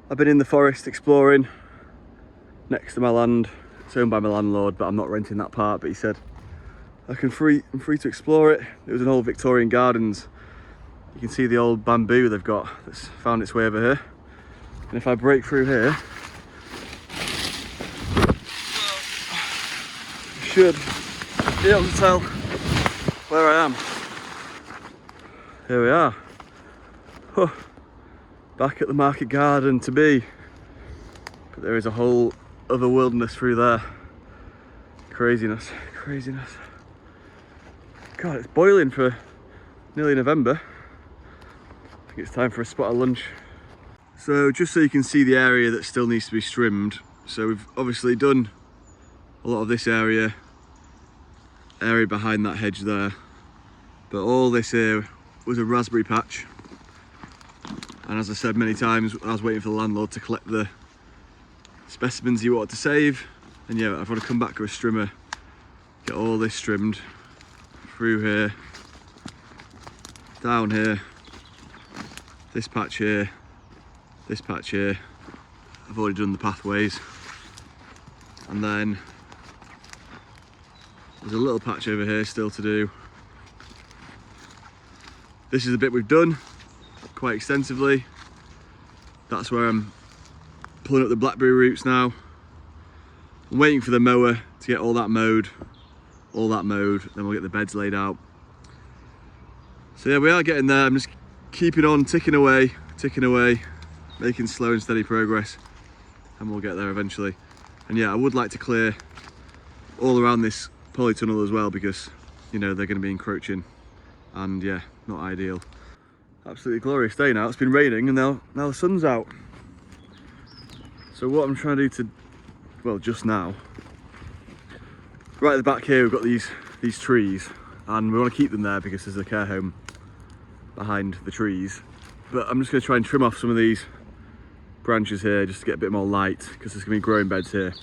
I've been in the forest exploring next to my land. It's owned by my landlord, but I'm not renting that part. But he said I'm free to explore it. It was an old Victorian gardens. You can see the old bamboo they've got that's found its way over here. And if I break through here, I should be able to tell where I am. Here we are. Huh. Back at the market garden to be. But there is a whole other wilderness through there. Craziness, craziness. God, it's boiling for nearly November. I think it's time for a spot of lunch. So just so you can see the area that still needs to be trimmed. So we've obviously done a lot of this area behind that hedge there. But all this here was a raspberry patch. And as I said many times, I was waiting for the landlord to collect the specimens he wanted to save. And yeah, I've got to come back with a strimmer, get all this trimmed through here, down here, this patch here, this patch here. I've already done the pathways. And then there's a little patch over here still to do. This is the bit we've done quite extensively. That's where I'm pulling up the blackberry roots now. I'm waiting for the mower to get all that mowed, then we'll get the beds laid out. So yeah, we are getting there. I'm just keeping on ticking away, making slow and steady progress, and we'll get there eventually. And yeah, I would like to clear all around this polytunnel as well, because you know they're going to be encroaching, and yeah, not ideal. Absolutely glorious day now. It's been raining and now the sun's out. So what I'm trying to do well, just now, right at the back here we've got these trees, and we want to keep them there because there's a care home behind the trees. But I'm just going to try and trim off some of these branches here just to get a bit more light, because there's going to be growing beds here.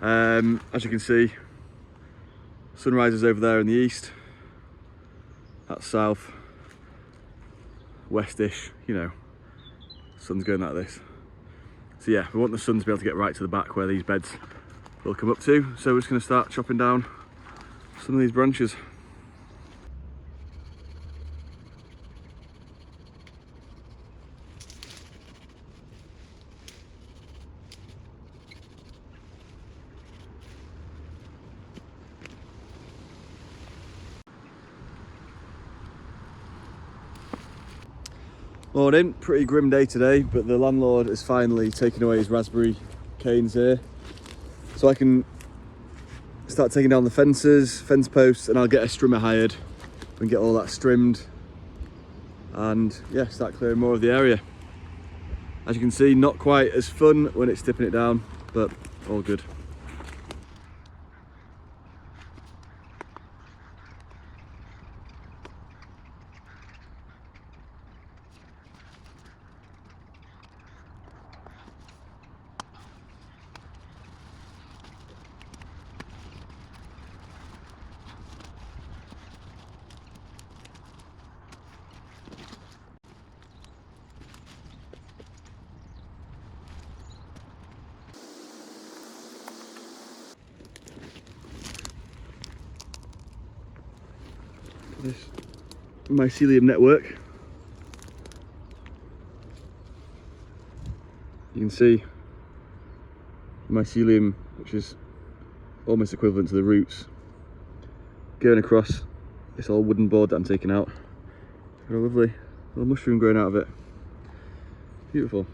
As you can see, sunrise is over there in the east. That's south, westish, you know, sun's going like this. So yeah, we want the sun to be able to get right to the back where these beds will come up to. So we're just going to start chopping down some of these branches. Morning, pretty grim day today, but the landlord has finally taken away his raspberry canes here. So I can start taking down the fence posts, and I'll get a strimmer hired and get all that trimmed. And yeah, start clearing more of the area. As you can see, not quite as fun when it's tipping it down, but all good. This mycelium network. You can see mycelium, which is almost equivalent to the roots, going across this old wooden board that I'm taking out. Got a lovely little mushroom growing out of it. Beautiful.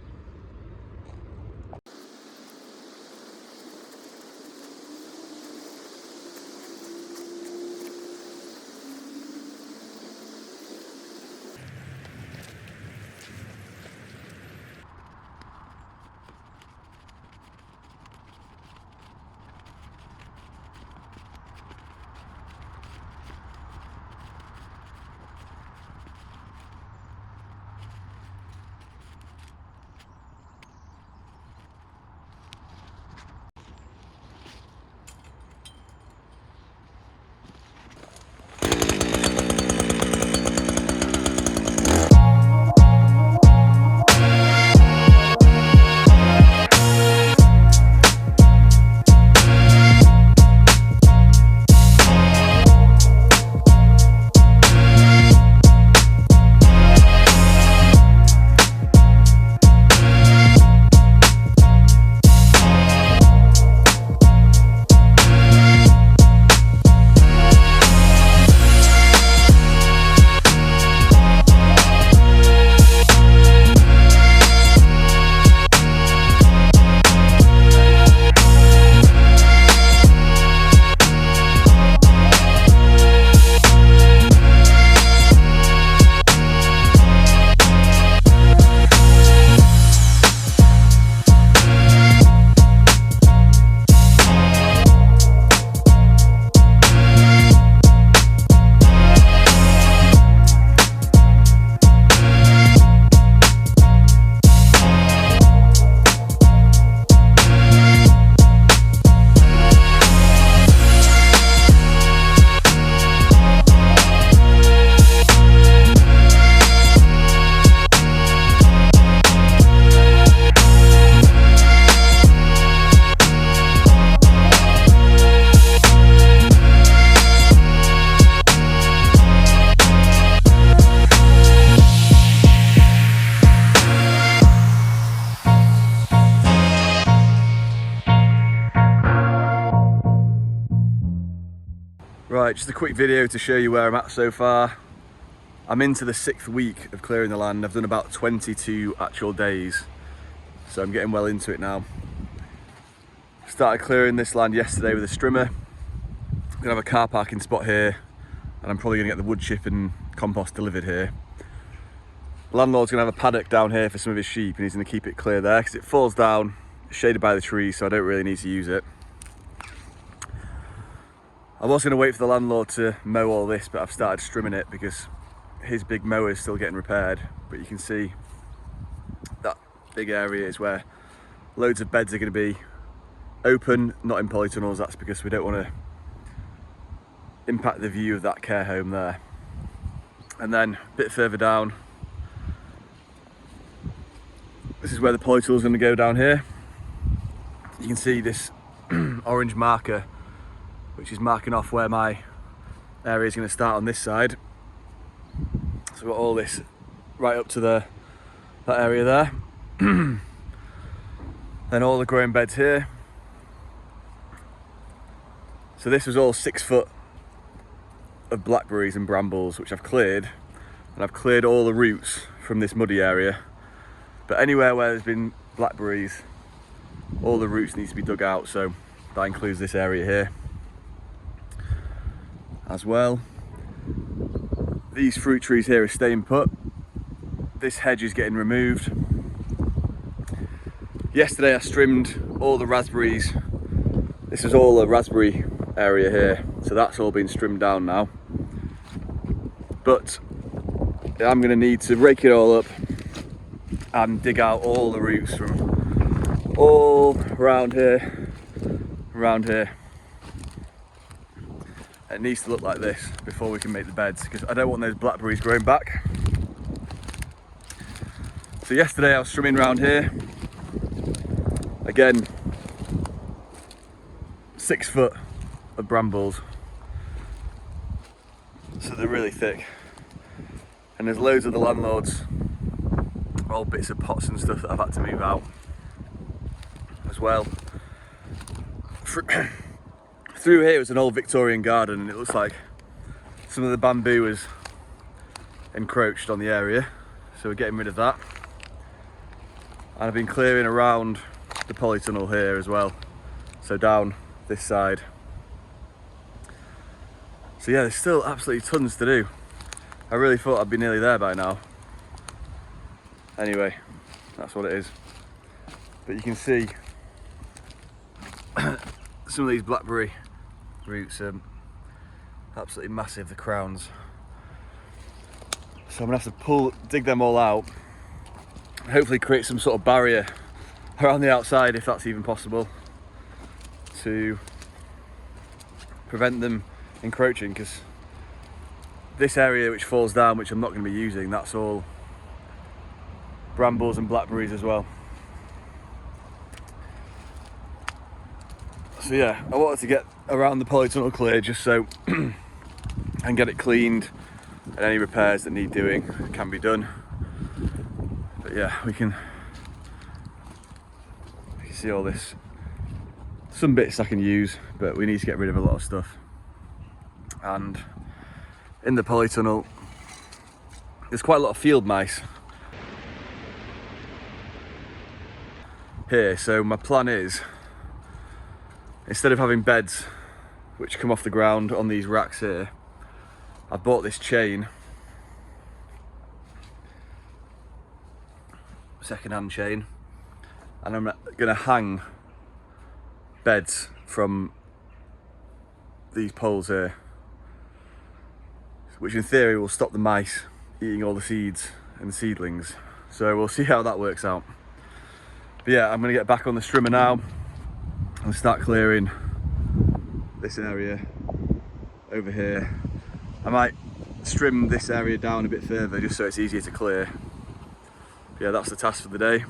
Right, just a quick video to show you where I'm at so far. I'm into the 6th week of clearing the land. I've done about 22 actual days, so I'm getting well into it now. Started clearing this land yesterday with a strimmer. I'm gonna have a car parking spot here, and I'm probably gonna get the wood chip and compost delivered here. The landlord's gonna have a paddock down here for some of his sheep, and he's gonna keep it clear there because it falls down, shaded by the trees, so I don't really need to use it. I was gonna wait for the landlord to mow all this, but I've started strimming it because his big mower is still getting repaired. But you can see that big area is where loads of beds are gonna be open, not in polytunnels. That's because we don't wanna impact the view of that care home there. And then a bit further down, this is where the polytunnel is going to go down here. You can see this orange marker, which is marking off where my area is going to start on this side. So we've got all this right up to that area there. Then all the growing beds here. So this was all 6 foot of blackberries and brambles, which I've cleared, and I've cleared all the roots from this muddy area. But anywhere where there's been blackberries, all the roots need to be dug out, so that includes this area here as well. These fruit trees here are staying put. This hedge is getting removed. Yesterday I trimmed all the raspberries. This is all a raspberry area here, so that's all been trimmed down now. But I'm going to need to rake it all up and dig out all the roots from all around here. It needs to look like this before we can make the beds, because I don't want those blackberries growing back. So yesterday I was trimming around here. Again, 6 foot of brambles. So they're really thick. And there's loads of the landlord's old bits of pots and stuff that I've had to move out as well. Through here is an old Victorian garden, and it looks like some of the bamboo has encroached on the area, so we're getting rid of that. And I've been clearing around the polytunnel here as well, so down this side. So yeah, there's still absolutely tons to do. I really thought I'd be nearly there by now. Anyway, that's what it is. But you can see some of these blackberry roots are absolutely massive, the crowns. So I'm gonna have to dig them all out, and hopefully create some sort of barrier around the outside, if that's even possible, to prevent them encroaching, because this area which falls down, which I'm not going to be using, that's all brambles and blackberries as well. So yeah, I wanted to get around the polytunnel clear just so I can get it cleaned, and any repairs that need doing can be done. But yeah, we can see all this. Some bits I can use, but we need to get rid of a lot of stuff. And in the polytunnel, there's quite a lot of field mice here, so my plan is, instead of having beds which come off the ground on these racks here, I bought this chain, second-hand chain, and I'm going to hang beds from these poles here, which in theory will stop the mice eating all the seeds and seedlings. So we'll see how that works out. But yeah, I'm going to get back on the strimmer now and start clearing this area over here. I might trim this area down a bit further just so it's easier to clear. But yeah, that's the task for the day.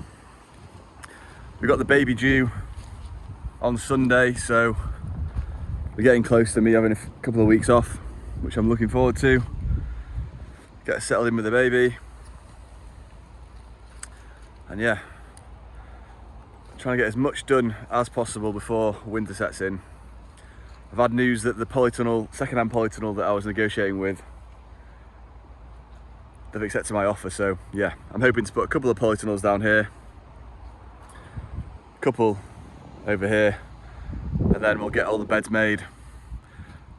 We've got the baby due on Sunday, so we're getting close to me having a couple of weeks off, which I'm looking forward to. Get settled in with the baby. And yeah, trying to get as much done as possible before winter sets in. I've had news that the polytunnel, second-hand polytunnel that I was negotiating with, they've accepted my offer. So yeah, I'm hoping to put a couple of polytunnels down here, a couple over here, and then we'll get all the beds made.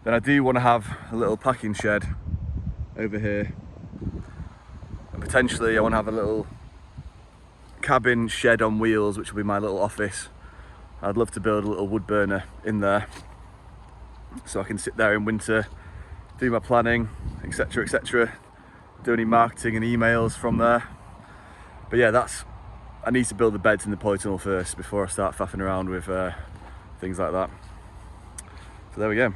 Then I do want to have a little packing shed over here, and potentially I want to have a little cabin shed on wheels, which will be my little office. I'd love to build a little wood burner in there so I can sit there in winter, do my planning, etc, etc, do any marketing and emails from there. But yeah, I need to build the beds in the polytunnel first before I start faffing around with things like that. So there we go.